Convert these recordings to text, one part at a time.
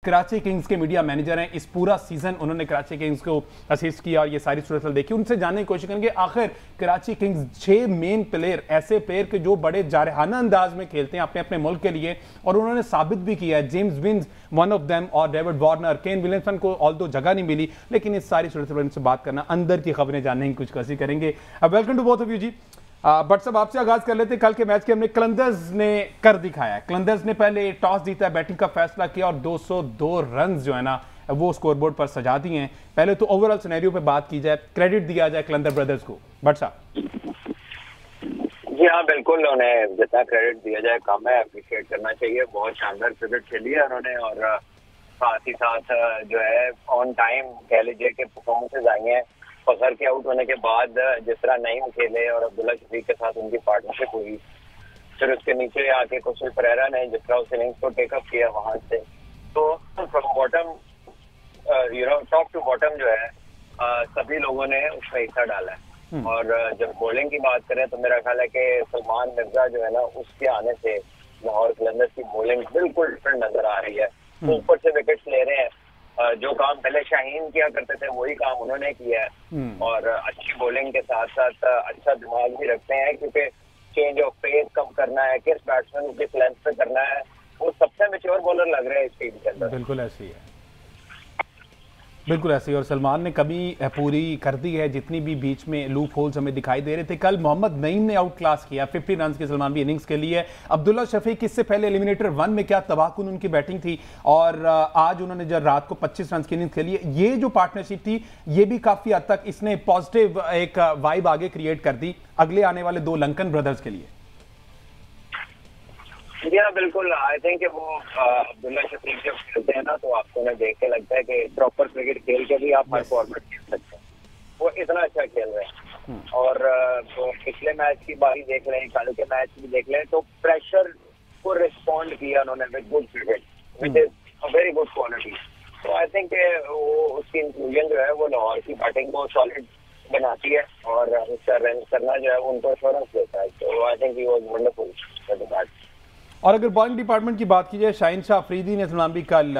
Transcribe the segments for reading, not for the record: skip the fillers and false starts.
Karachi Kings के media manager हैं, इस पूरा सीजन उन्होंने कराची किंग्स को असिस्ट किया और ये सारी सूरत देखी। उनसे जानने की कोशिश करेंगे आखिर कराची किंग्स 6 मेन प्लेयर, ऐसे प्लेयर के जो बड़े जारहाना अंदाज में खेलते हैं अपने अपने मुल्क के लिए, और उन्होंने साबित भी किया है। James Vince one of them, और डेविड वार्नर, केन विलियमसन को ऑल्दो जगह नहीं मिली, लेकिन इस सारी सूरत से बात करना, अंदर की खबरें जानने की कुछ कोशिश करेंगे। Welcome to both of you जी। बट सब आपसे आगाज कर लेते हैं। कल के मैच के हमने कलंदर्स ने कर दिखाया। कलंदर्स ने पहले टॉस जीता, बैटिंग का फैसला किया और 202 रन जो है ना वो स्कोरबोर्ड पर सजा दिए हैं। पहले तो ओवरऑल सिनेरियो पे बात की जाए, क्रेडिट दिया जाए कलंदर ब्रदर्स को। बट साहब जी हाँ, बिल्कुल, उन्हें जितना क्रेडिट दिया जाए कम है, अप्रिशिएट करना चाहिए। बहुत शानदार क्रिकेट खेली है उन्होंने, और साथ ही साथ जो है ऑन टाइम कह लीजिए कि परफॉर्मेंसेज आई हैं। फखर के आउट होने के बाद जिस तरह नईम खेले और अब्दुल्ला शफीक के साथ उनकी पार्टनरशिप हुई, फिर उसके नीचे आके कुशल परेरा ने जिस तरह उस इनिंग्स को टेकअप किया वहां से, तो from bottom top to bottom जो है सभी लोगों ने उसमें हिस्सा डाला है। और जब बॉलिंग की बात करें तो मेरा ख्याल है कि सलमान मिर्जा जो है ना, उसके आने से लाहौर कलंदर्स की बॉलिंग बिल्कुल डिफरेंट नजर आ रही है। ऊपर से विकेट्स ले रहे हैं, जो काम पहले शाहीन किया करते थे वही काम उन्होंने किया है, और अच्छी बॉलिंग के साथ साथ अच्छा दिमाग भी रखते हैं, क्योंकि चेंज ऑफ पेस कब करना है, किस बैट्समैन किस लेंथ पे करना है, वो सबसे मैच्योर बॉलर लग रहे हैं इस टीम के अंदर। बिल्कुल ऐसी है, बिल्कुल ऐसी। और सलमान ने कभी पूरी कर दी है जितनी भी बीच में लूप होल्स हमें दिखाई दे रहे थे। कल मोहम्मद नईम ने आउट क्लास किया 50 रन की सलमान की इनिंग्स के लिए। अब्दुल्ला शफीक इससे पहले एलिमिनेटर 1 में क्या तबाहकुन उनकी बैटिंग थी, और आज उन्होंने जब रात को 25 रन की इनिंग्स खेली है। ये जो पार्टनरशिप थी ये भी काफी हद तक इसने पॉजिटिव एक वाइब आगे क्रिएट कर दी अगले आने वाले 2 लंकन ब्रदर्स के लिए। जी हाँ, बिल्कुल। आई थिंक वो अब्दुल्ला शफीक जब खेलते हैं ना, तो आपको उन्हें देख के लगता है कि प्रॉपर क्रिकेट खेल के भी आप हर फॉर्मेट खेल सकते हैं। वो इतना अच्छा खेल रहे हैं। और तो पिछले मैच की बारी देख लें, कल के मैच भी देख लें, तो प्रेशर को रिस्पॉन्ड किया उन्होंने with good cricket, which is a very good quality. तो आई थिंक वो उसकी इंक्लूजन जो है वो लाहौर की बैटिंग को सॉलिड बनाती है, और उसका रन करना जो है वो उनको एश्योरेंस देता है। तो I think he was wonderful for the bat. और अगर बॉलिंग डिपार्टमेंट की बात की जाए, शाहीन शाह अफरीदी ने सलमान भी कल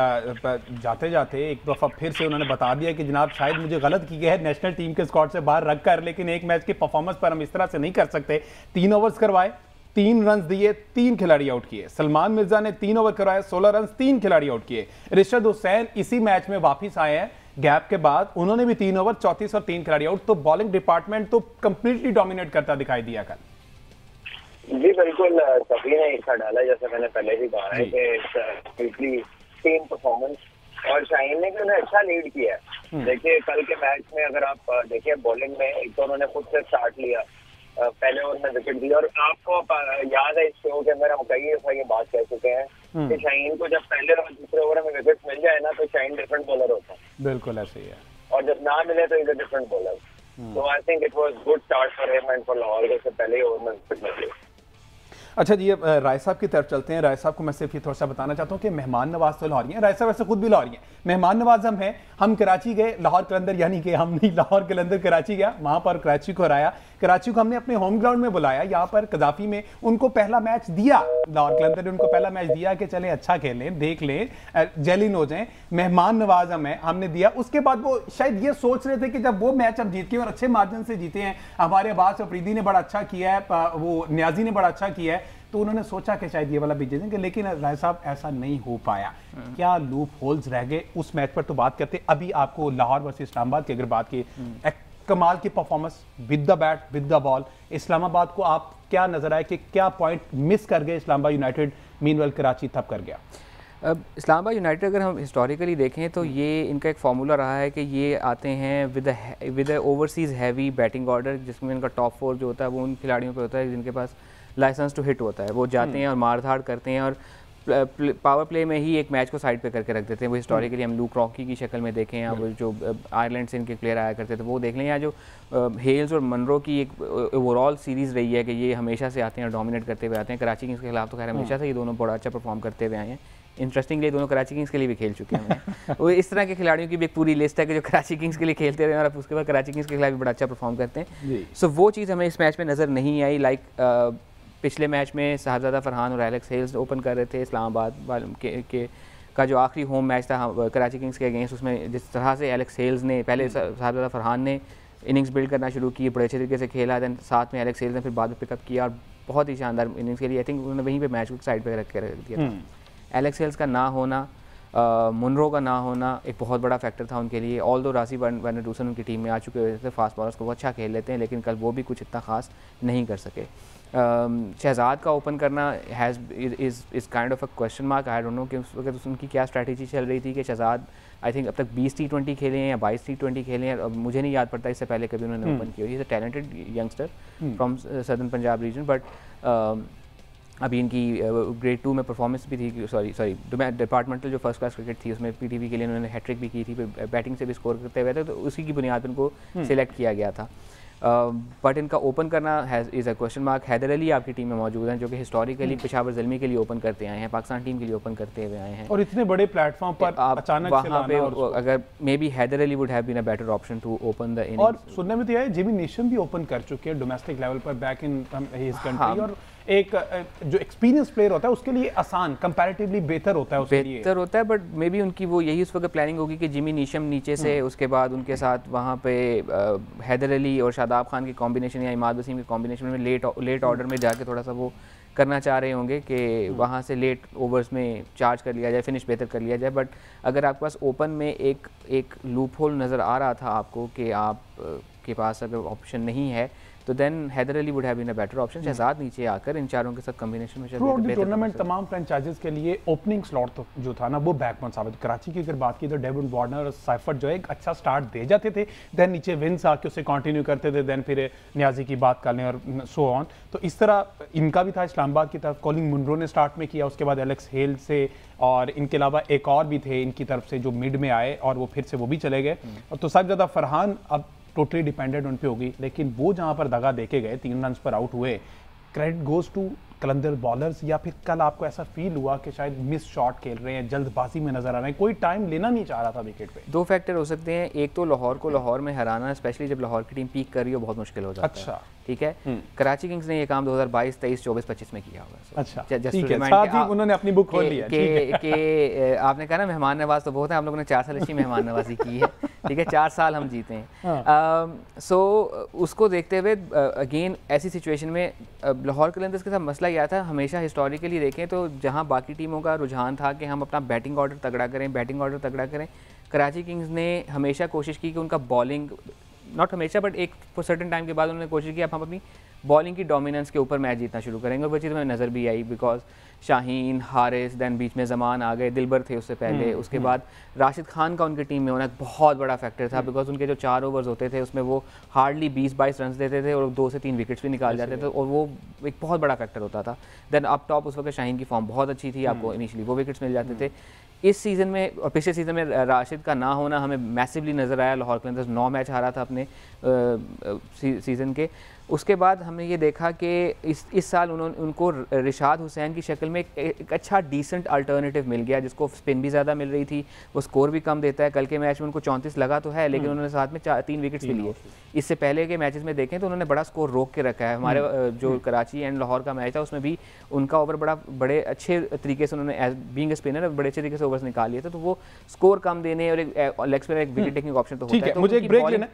जाते जाते एक दफ़ा फिर से उन्होंने बता दिया कि जनाब शायद मुझे गलत की गया है नेशनल टीम के स्क्वाड से बाहर रख कर, लेकिन एक मैच के परफॉर्मेंस पर हम इस तरह से नहीं कर सकते। 3 ओवर्स करवाए, 3 रन दिए, 3 खिलाड़ी आउट किए। सलमान मिर्जा ने 3 ओवर करवाए, 16 रन, 3 खिलाड़ी आउट किए। रिशद हुसैन इसी मैच में वापिस आए हैं गैप के बाद, उन्होंने भी 3 ओवर, 34 और 3 खिलाड़ी आउट। तो बॉलिंग डिपार्टमेंट तो कंप्लीटली डोमिनेट करता दिखाई दिया कल। जी बिल्कुल, सभी ने हिस्सा डाला, जैसे मैंने पहले भी कहा है कि टीम परफॉर्मेंस, और शाहीन ने भी उन्हें अच्छा लीड किया है। देखिए कल के मैच में अगर आप देखिए बॉलिंग में एक तो उन्होंने खुद से स्टार्ट लिया, पहले ओवर में विकेट दिया, और आपको याद है इस शो के अंदर हम कई दफा ये बात कह चुके हैं कि शाहीन को जब पहले और दूसरे ओवर में विकेट मिल जाए ना, तो शाहीन डिफरेंट बॉलर होता है। बिल्कुल ऐसे ही है, और जब ना मिले तो इज अ डिफरेंट बॉलर। तो I think it was good start for him and for Lahore के पहले ओवर में विकेट मिल गई। अच्छा जी, अब राय साहब की तरफ चलते हैं। राय साहब को मैं सिर्फ ये थोड़ा सा बताना चाहता हूँ कि मेहमान नवाज तो लाहौरी हैं, राय साहब ऐसे खुद भी लाहौरी हैं। मेहमान नवाज हम हैं, हम कराची गए, लाहौर कलंदर यानी कि हम नहीं, लाहौर कलंदर कराची गया, वहाँ पर कराची को हराया। कराची को हमने अपने होम ग्राउंड में बुलाया, यहाँ पर कदाफी में उनको पहला मैच दिया, लाहौर कलंदर ने उनको पहला मैच दिया कि चलें अच्छा खेलें, देख लें, जेलिन हो जाएं। मेहमान नवाज हमने दिया। उसके बाद वो शायद ये सोच रहे थे कि जब वो मैच हम जीत के और अच्छे मार्जिन से जीते हैं, हमारे अब्बास अफरीदी ने बड़ा अच्छा किया है, वो न्याजी ने बड़ा अच्छा किया है, तो उन्होंने सोचा कि शायद ये वाला भी जीतेंगे, लेकिन राय साहब ऐसा नहीं हो पाया। क्या लूप होल्स रह गए उस मैच पर? तो बात करते अभी आपको लाहौर वर्सेस इस्लामाबाद की अगर बात की, कमाल की performance with the bat with the ball. Islamabad को आप क्या नजर आए कि क्या पॉइंट मिस कर गए इस्लामाबाद यूनाइटेड, मीनवेल कराची थप कर गया? अब इस्लामाबाद यूनाइटेड अगर हम हिस्टोरिकली देखें तो ये इनका एक फार्मूला रहा है कि ये आते हैं with overseas heavy batting order, जिसमें इनका टॉप 4 जो होता है वो उन खिलाड़ियों पे होता है जिनके पास लाइसेंस टू हिट होता है। वो जाते हैं और मार धाड़ करते हैं, और पावर प्ले में ही एक मैच को साइड पे करके रख देते हैं। वो हिस्टोरिकली हम लूक रॉकी की शक्ल में देखें, या वो जो आयरलैंड से इनके प्लेयर आया करते थे वो देख लें, या जो हेल्स और मनरो की एक ओवरऑल सीरीज़ रही है कि ये हमेशा से आते हैं और डोमिनेट करते हुए आते हैं। कराची किंग्स के खिलाफ तो खैर हमेशा से ये दोनों बड़ा अच्छा परफॉर्म करते हुए आए हैं। इंटरेस्टिंगली दोनों कराची किंग्स के लिए भी खेल चुके हैं। वो इस तरह के खिलाड़ियों की भी एक पूरी लिस्ट है कि जो कराची किंग्स के लिए खेलते रहे और उसके बाद कराची किंग्स के खिलाफ भी बड़ा अच्छा परफॉर्म करते हैं। सो वो चीज़ हमें इस मैच में नज़र नहीं आई। पिछले मैच में साहबजादा फरहान और एलेक्स हेल्स ओपन कर रहे थे इस्लामाबाद के का जो आखिरी होम मैच था कराची किंग्स के अगेंस्ट, उसमें जिस तरह से एलेक्स हेल्स ने पहले साहब फरहान ने इनिंग्स बिल्ड करना शुरू की, बड़े अच्छे तरीके से खेला, दैन साथ में एलेक्स हेल्स ने फिर बाद में पिकअप किया और बहुत ही शानदार इनिंग्स के लिए आई थिंक उन्होंने वहीं पे मैच को साइड पे रख दिया था। एलेक्स हेल्स का ना होना, मुनरो का ना होना एक बहुत बड़ा फैक्टर था उनके लिए। ऑल दो रासी वैनडरूसन उनकी टीम में आ चुके हुए थे, फास्ट बॉलर्स को वो अच्छा खेल लेते हैं, लेकिन कल वो भी कुछ इतना खास नहीं कर सके। शहजाद का ओपन करना is kind of a question mark. I don't know कि उस वक्त उनकी क्या स्ट्रैटेजी चल रही थी कि शहजाद आई थिंक अब तक 20 T20 खेले हैं या 22 T20 खेले हैं, अब मुझे नहीं याद पड़ता इससे पहले कभी उन्होंने ओपन किया। He is a talented youngster from southern Punjab region, but अभी इनकी ग्रेड 2 में परफॉर्मेंस भी थी, सॉरी डिपार्टमेंटल जो फर्स्ट क्लास क्रिकेट थी उसमें पीटीवी के लिए उन्होंने हैट्रिक भी की थी, फिर बैटिंग से भी स्कोर करते हुए थे, तो उसी की बुनियाद पर उनको सिलेक्ट किया गया था। बट इनका ओपन करना is a question mark. Haider Ali आपकी टीम में मौजूद हैं जो कि हिस्टोरिकली पेशावर ज़ल्मी के लिए ओपन करते आए हैं, पाकिस्तान टीम के लिए ओपन करते हुए आए हैं, और इतने बड़े प्लेटफॉर्म पर अचानक वहाँ पे अगर may be Haider Ali would have been a better option to open the innings. और सुनने में तो यह है जिमी नेशम भी ओपन कर चुके हैं डोमेस्टिक लेवल पर बैक इन हिज कंट्री, और एक जो एक्सपीरियंस प्लेयर होता है उसके लिए आसान कंपैरेटिवली बेहतर होता है, उसके लिए बेहतर होता है। बट मे बी उनकी वो यही उस वक्त प्लानिंग होगी कि जिमी नीशम नीचे से, उसके बाद उनके साथ वहाँ पे हैदर अली और शादाब खान की कॉम्बिनेशन या इमाद वसीम की कॉम्बिनेशन में लेट ऑर्डर में जाके थोड़ा सा वो करना चाह रहे होंगे कि वहाँ से लेट ओवर्स में चार्ज कर लिया जाए, फिनिश बेहतर कर लिया जाए। बट अगर आपके पास ओपन में एक लूप होल नज़र आ रहा था आपको कि आप के पास अगर ऑप्शन नहीं है, तो then Haider Ali would have been a better option. Shahzad नीचे आकर इन चारों के साथ कॉम्बिनेशन में टूर्नामेंट तमाम फ्रेंचाइजीज के लिए ओपनिंग स्लॉट तो जो था ना वो बैकबोन साबित। कराची की अगर बात की तो डेविड वार्नर और साइफर जो है एक अच्छा स्टार्ट दे जाते थे, देन नीचे विंस आके उसे कंटिन्यू करते थे, देन फिर न्याजी की बात कर लें और सो ऑन। तो इस तरह इनका भी था इस्लामाबाद की तरफ, कॉलिंग मुनरो ने स्टार्ट में किया, उसके बाद एलेक्स हेल से, और इनके अलावा एक और भी थे इनकी तरफ से जो मिड में आए और वो फिर से वो भी चले गए। और तो साहब ज़्यादा फरहान अब टोटली डिपेंडेंट उन पे होगी, लेकिन वो जहां पर दगा देके गए 3 रन पर आउट हुए, credit goes to Qalandar bowlers, या फिर कल आपको ऐसा फील हुआ कि शायद मिस शॉट खेल रहे हैं, जल्दबाजी में नजर आ रहे हैं, कोई टाइम लेना नहीं चाह रहा था विकेट पे? दो फैक्टर हो सकते हैं, एक तो लाहौर को लाहौर में हराना, स्पेशली जब लाहौर की टीम पीक कर रही हो, बहुत मुश्किल हो जाता है। अच्छा, ठीक है। कराची किंग्स ने ये काम 2022, 23, 24, 25 में किया होगा। अच्छा, ठीक है, साथ ही उन्होंने अपनी बुक खोल लिया कि आपने कहा ना मेहमान नवाज तो बहुत है, हम लोगों ने 4 साल अच्छी मेहमान नवाजी की है, ठीक है, 4 साल हम जीते हैं। सो उसको देखते हुए अगेन ऐसी सिचुएशन में लाहौर कलंदर्स के साथ मसला यह था, हमेशा हिस्टोरिकली देखें तो जहां बाकी टीमों का रुझान था कि हम अपना बैटिंग ऑर्डर तगड़ा करें, कराची किंग्स ने हमेशा कोशिश की कि उनका बॉलिंग, नॉट हमेशा बट एक सर्टेन टाइम के बाद उन्होंने कोशिश की अब हम अपनी बॉलिंग की डोमिनेंस के ऊपर मैच जीतना शुरू करेंगे, और वो चीज़ हमें नज़र भी आई, बिकॉज शाहीन, हारिस, दैन बीच में ज़मान आ गए, दिलबर थे उससे पहले, उसके बाद राशिद खान का उनकी टीम में होना एक बहुत बड़ा फैक्टर था, बिकॉज उनके जो 4 ओवर्स होते थे उसमें वो हार्डली 20-22 रन देते थे और 2 से 3 विकेट्स भी निकाल जाते थे, और वो एक बहुत बड़ा फैक्टर होता था। देन अप टॉप उस वक्त शाहीन की फॉर्म बहुत अच्छी थी, आपको इनिशियली वो विकेट्स मिल जाते थे। इस सीज़न में और पिछले सीज़न में राशिद का ना होना हमें मैसिवली नज़र आया। लाहौर कलंदर्स 9 मैच हारा था अपने सीज़न के। उसके बाद हमने ये देखा कि इस साल उनको रिशाद हुसैन की शक्ल में एक अच्छा डिसेंट अल्टरनेटिव मिल गया, जिसको स्पिन भी ज़्यादा मिल रही थी, वो स्कोर भी कम देता है। कल के मैच में उनको 34 लगा तो है, लेकिन उन्होंने साथ में 3 विकेट्स भी लिए। इससे पहले के मैचेस में देखें तो उन्होंने बड़ा स्कोर रोक के रखा है। हमारे जो कराची एंड लाहौर का मैच था उसमें भी उनका ओवर बड़े अच्छे तरीके से उन्होंने बीइंग स्पिनर बड़े अच्छे तरीके से ओवर्स निकाल लिए थे, तो वो स्कोर कम देने और एक लेग स्पिनर एक विकेट टेकिंग ऑप्शन तो होता है। मुझे एक ब्रेक लेना